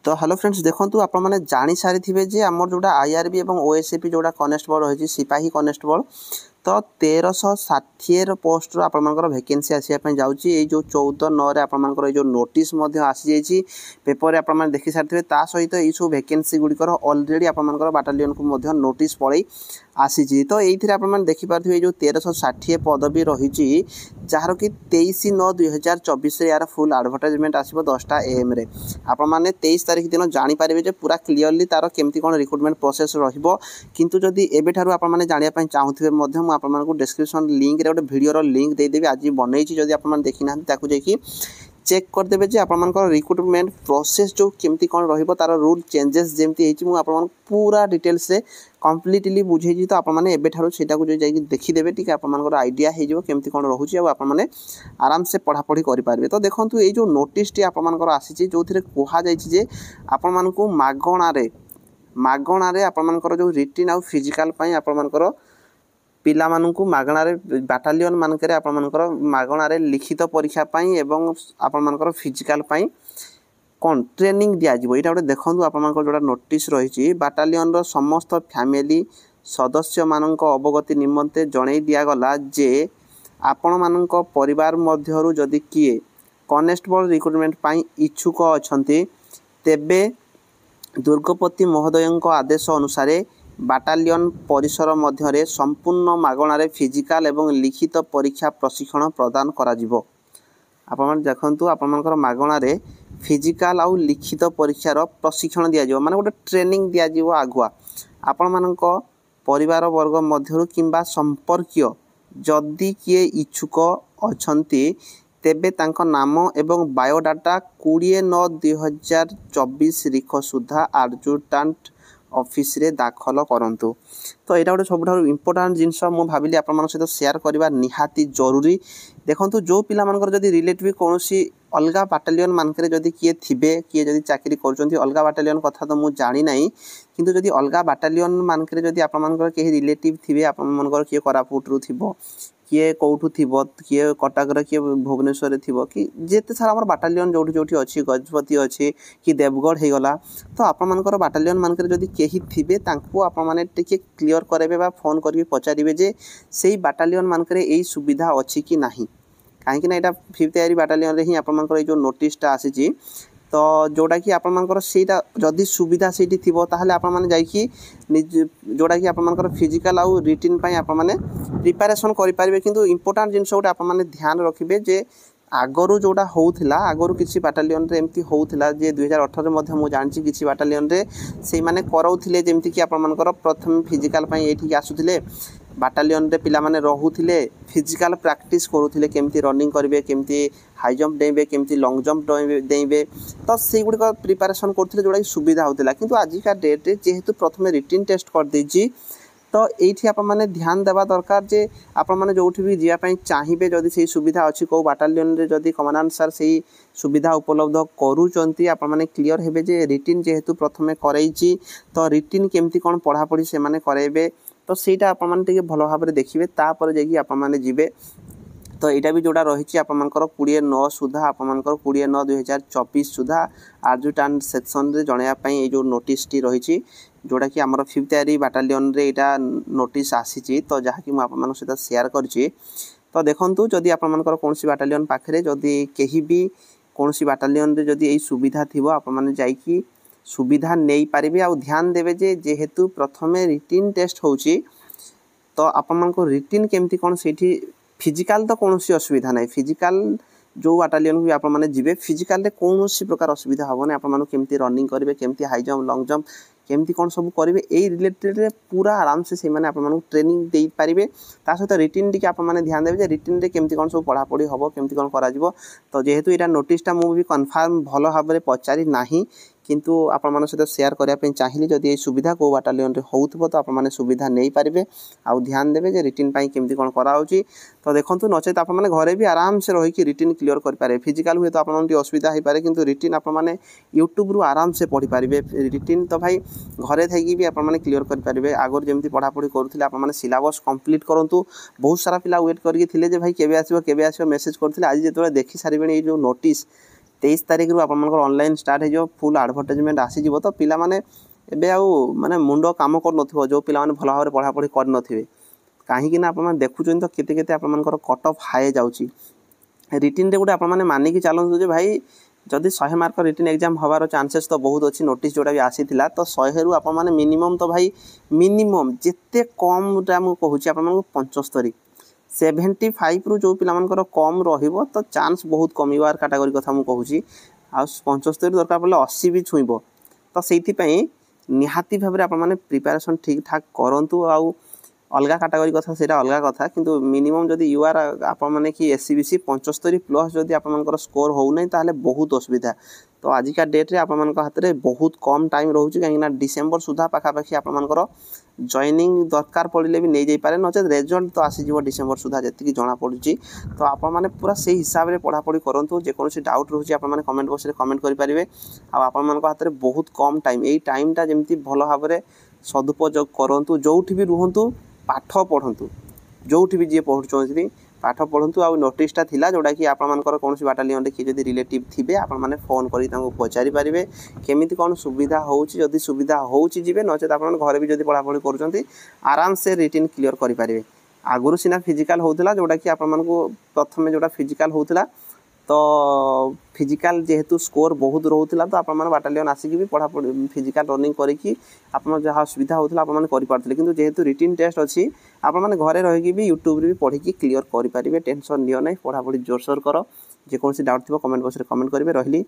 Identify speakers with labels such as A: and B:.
A: तो hello friends देखो आपण मैंने जानी सारी थे जे आमर जोड़ा आईआरबी और ओएसएपी जोड़ा कनेस्टेबल रही सिपाही कनेस्टेबल तो 1360 पोस्ट आपर वैकेंसी आसापी जाऊँगी जो 14/9 आपर जो नोटिस आसी पेपर आप देखी सारी ता सहित यू सब वैकेंसी गुड़िकर अलरेडी आपर बाटालियन को नोटिस पड़े आसी तो ये आप देखिपे जो 1360 पदवी रही जार कि 23/9/2024 यार फुल आडभटाइजमेंट आसो 10टा AM रे आपने 23 तारीख दिन जानीपारे जे पूरा क्लीयरली तार केमती कौन रिक्रुटमेंट प्रोसेस रु जदि एबेठारू आपने जानापी चाहूथे आपको डिस्क्रिप्शन लिंक रे गोटे वीडियो लिंक देदेवी आज बनई जदि आप देखी ना जाकि चेक करदेवे जे आपर रिक्रुटमेंट प्रोसेस जो केमती कौन तार रूल चेंजेस जमी मुझे पूरा डिटेल्स रे कम्प्लीटली बुझे तो आपने एबेठारू सेटा को जो देखीदेवे टी आपर आइडिया हो केमती कौन रोचे आपने आराम से पढ़ापढ़ी करेंगे तो देखो ये जो नोटिस टी आपर आसी जो कहुई आपण को मागणारे आपर जो रिटिन आउ फिजिकल आपर पिला मानू मागणारे बाटालियन मानकरे आपर मागणारे लिखित परीक्षा एवं आपर फिजिकल कौन ट्रेनिंग दिज्व यहाँ गोटे देखूँ आप जोड़ा नोटिस रही बाटालियन समस्त फैमिली सदस्य मान अवगति निमंते जन दिगला जे आपण मान परिवार मध्यरु जदि किए कनेस्टेबल रिक्रुटमेंट इच्छुक अच्छा तेबे दुर्गपति महोदय आदेश अनुसार बाटालियन परिसर मध्य संपूर्ण मागणारे फिजिकल एवं लिखित परीक्षा प्रशिक्षण प्रदान करा जिवो। आपण देखंतु आपनकर मागणारे फिजिकल आउ लिखित परीक्षार प्रशिक्षण दिया माने गोटे ट्रेनिंग दिया आगुआ आपण मानक परिवार वर्ग मध्यरु किंबा संपर्कीय जदि किए इच्छुक अछंती तेबे तांको नाम एवं बायोडाटा 20/9/2024 तारीख सुधा आडजुटांट ऑफिस रे दाखल करंतु। तो यहाँ गोटे सब इम्पोर्टाट जिनस मुझे भाविली आप सहित शेयर करवा निहाती जरूरी देखो जो पिला जदि रिलेटिव कौन अलग बाटालियन मानक जदि किए थे किए जदि चाकरी कर अलग बाटालियन कथा तो मुझे जानी ना किंतु जदि अलग बाटालियन मानक जदि आपर कहीं रिलेटिव थे आपर किए कोरापुट थी किए कौटू थी किए कटक किए भुवनेश्वर थी कि जिते सारा आम बाटालियन जो जो अच्छी गजपति अच्छी कि देवगढ़ हो गला तो आपर बाटालियन मानक जदि कहीं थे आपने क्लीयर कराइबे फोन करके पचारे जे से बाटालियन मानक यही सुविधा अच्छी कि नहीं कहीं यहाँ 5th AR बाटालियन रे ही आपर जो नोटिसटा आसी तो जोड़ा कि आपर जदि सुविधा से थी आपने जोड़ा कि आपर फिजिकल आउ रिटिन आपने प्रिपारेसन करेंगे किंतु इम्पोर्टाट जिन गोटे आपने ध्यान रखिए जे आगरू जोड़ा होता आगरू किसी बाटालियन रे एमती होता जे 2018 मुझे जानी किसी बाटालियन रे से माने कराउथिले जेमती कि आपर प्रथम फिजिकल ये आसुथिले बाटालियन रे पिला माने रहुथिले फिजिकल प्रैक्टिस करुथिले केमती रनिंग करेंगे केमती हाई जंप डेइबे केमती लॉन्ग जंप डेइबे तो से गुड़िक प्रिपारेसन करथिले जोड़ा सुविधा होता किंतु आजिका डेट रे जेहेतु प्रथम रिटिन टेस्ट कर देछि तो ये आपने ध्यान देवा दरकार जे आपने जो भी जावाई चाहिए जदि से सुविधा अच्छी कौ बाटालियन रे जदि कमांडेंट सर से सुविधा उपलब्ध करूँ आपने क्लीयर हेबे जे रिटिन जेहेतु प्रथमे करैछि तो रिटिन केमती कौन पढ़ापढ़ी से माने कराइबे तो सेटा आपने भल भाव में देखिए तापर जाकि आपने जीवे तो यहाँ भी जोड़ा रही आपर 20/9 सुधा आपर 20/9/2024 सुधा आडजुटांट सेक्शन रे जनवाई ये जो नोटिस टी रही जोड़ा कि आमर 5th AR बाटालियन रे यहाँ नोटिस आसी तो जहाँकि मुझे सहित शेयर करछि तो देखंतु जदि आपर कौन बाटालियन पाखे जदि कहीं भी कौन बाटालियन रे जदि यही सुविधा थी आपने जाइकी सुविधा नहीं पारे आ ध्यान देवे जे जेहेतु प्रथमे रिटिन टेस्ट होची तो आपण रिटिन केमती कौन से फिजिकल तो कौन असुविधा ना फिजिकल जो बाटालियन भी आपने जी फिजिकल कौन प्रकार असुविधा हेनी आपको केमती रनिंग करेंगे केमती हाई जंप लॉन्ग जंप केमती कौन सब करेंगे यही रिलेटेड पूरा आराम से आपको ट्रेनिंग दे पारे सहित रिटिन टी आपने ध्यान देवे रिटिन रे केमती कौन सब पढ़ापढ़ी हम केमती कौन करा तो जेहेतु यहाँ नोटिसटा मुझे कन्फर्म भल भाव में पचारि ना किंतु आपण सहित शेयर करने चाहिए जदि ये सुविधा को बाटालियन रे होउथबो तो आपने सुविधा नहीं पारे आउ ध्यान देवे जे रिटिन केमती कौन कराऊँगी तो देखो नचेत आपने घरे भी आराम से रही रिटिन क्लीयर करेंगे फिजिकल हुए तो आपन असुविधा हो पाए किंतु रिटिन आपने यूट्यूब रु आराम से पढ़ी पारे रिटिन तो भाई घरे थी भी आपने क्लीयर करेंगे आगर जमी पढ़ापढ़ी करुले आपने सिलेबस कंप्लीट करूँ बहुत सारा पिला वेट करके भाई केबे आसो मेसेज करते आज जो देखी सारे ये जो नोटिस 23 तारिख आपर ऑनलाइन स्टार्ट हो फुल एडवर्टाइजमेंट आसीज तो पिला माने एबे आउ माने मुंड काम कर नथिबो जो पिला माने भलो भाबरे पढ़ा पढ़ी कर नथिबे कहीं ना आप देखुं तो केते केते आपर कट ऑफ हाई जाउची रिटिन रे गोटे आप मानिकी चलतु जे भाई जदि 100 मार्क रिटिन एग्जाम हबार चांसेस तो बहुत अच्छी नोटिस जोड़ा भी आसी तो 100 रु आप मिनिमम तो भाई मिनिमम जिते कम मुझे आप 75 75 रु जो पिला कम रहिबो तो चांस बहुत कमिवार कैटेगरी कथा मु कहूची आ 75 दरकार पड़े 80 भी छुईब तो से निहाती भाव में आप प्रिपेरेसन ठीक ठाक करूँ आउ अलग कैटेगरी कथा से अलग कथा किंतु मिनिमम जदि यू आर आप कि एससीबीसी 75 प्लस जदि आप स्कोर होना ताहले बहुत असुविधा तो आजिका डेट रे आप हाथ में बहुत कम टाइम रोचे कहीं डिसेम्बर सुधा पाखापाखि आप जॉइनिंग दरकार पड़े भी नहीं जापे नचे रिजल्ट तो आसीज डिसेम्बर सुधा जी जना पड़ी तो आप पूरा से हिसाब से पढ़ापढ़ी करूँ जेकोसी डाउट रोचे आप कमेंट बॉक्स में कमेंट करेंगे आप हाथ में बहुत कम टाइम यही टाइमटा जमी भल भाव में सदुपयोग करूँ जो भी रुहतु पाठ पढ़ु जो भी जी पढ़ुं पाठ पढ़ु आ नोटिसटा थिला जोड़ा कि आपर कौन बाटालियन किए जब रिलेटिव थे आप फोन कर पचारि पारे केमी कौन सुविधा होदी सुविधा होचे नचेत आप घर भी जब पढ़ापढ़ी कर आराम से रिटिन क्लीयर करेंगे आगुरी सीना फिजिकाल होता जोड़ा कि आपको प्रथम जोड़ा फिजिकाल होता तो फिजिकाल जेहेतु स्कोर बहुत रोला तो आप बाटालियन आसिक भी पढ़ापढ़ी फिजिकाल रनिंग करके आप जहाँ सुविधा होता आपते कि जेहेतु रिटिन टेस्ट अच्छी आपने घरे रही भी यूट्यूब भी पढ़ी क्लीयर करेंगे टेंशन नियो ना पढ़ापढ़ी जोरसोर कर जेकोसी डाउट थी कमेंट बॉक्स में कमेंट करेंगे रही।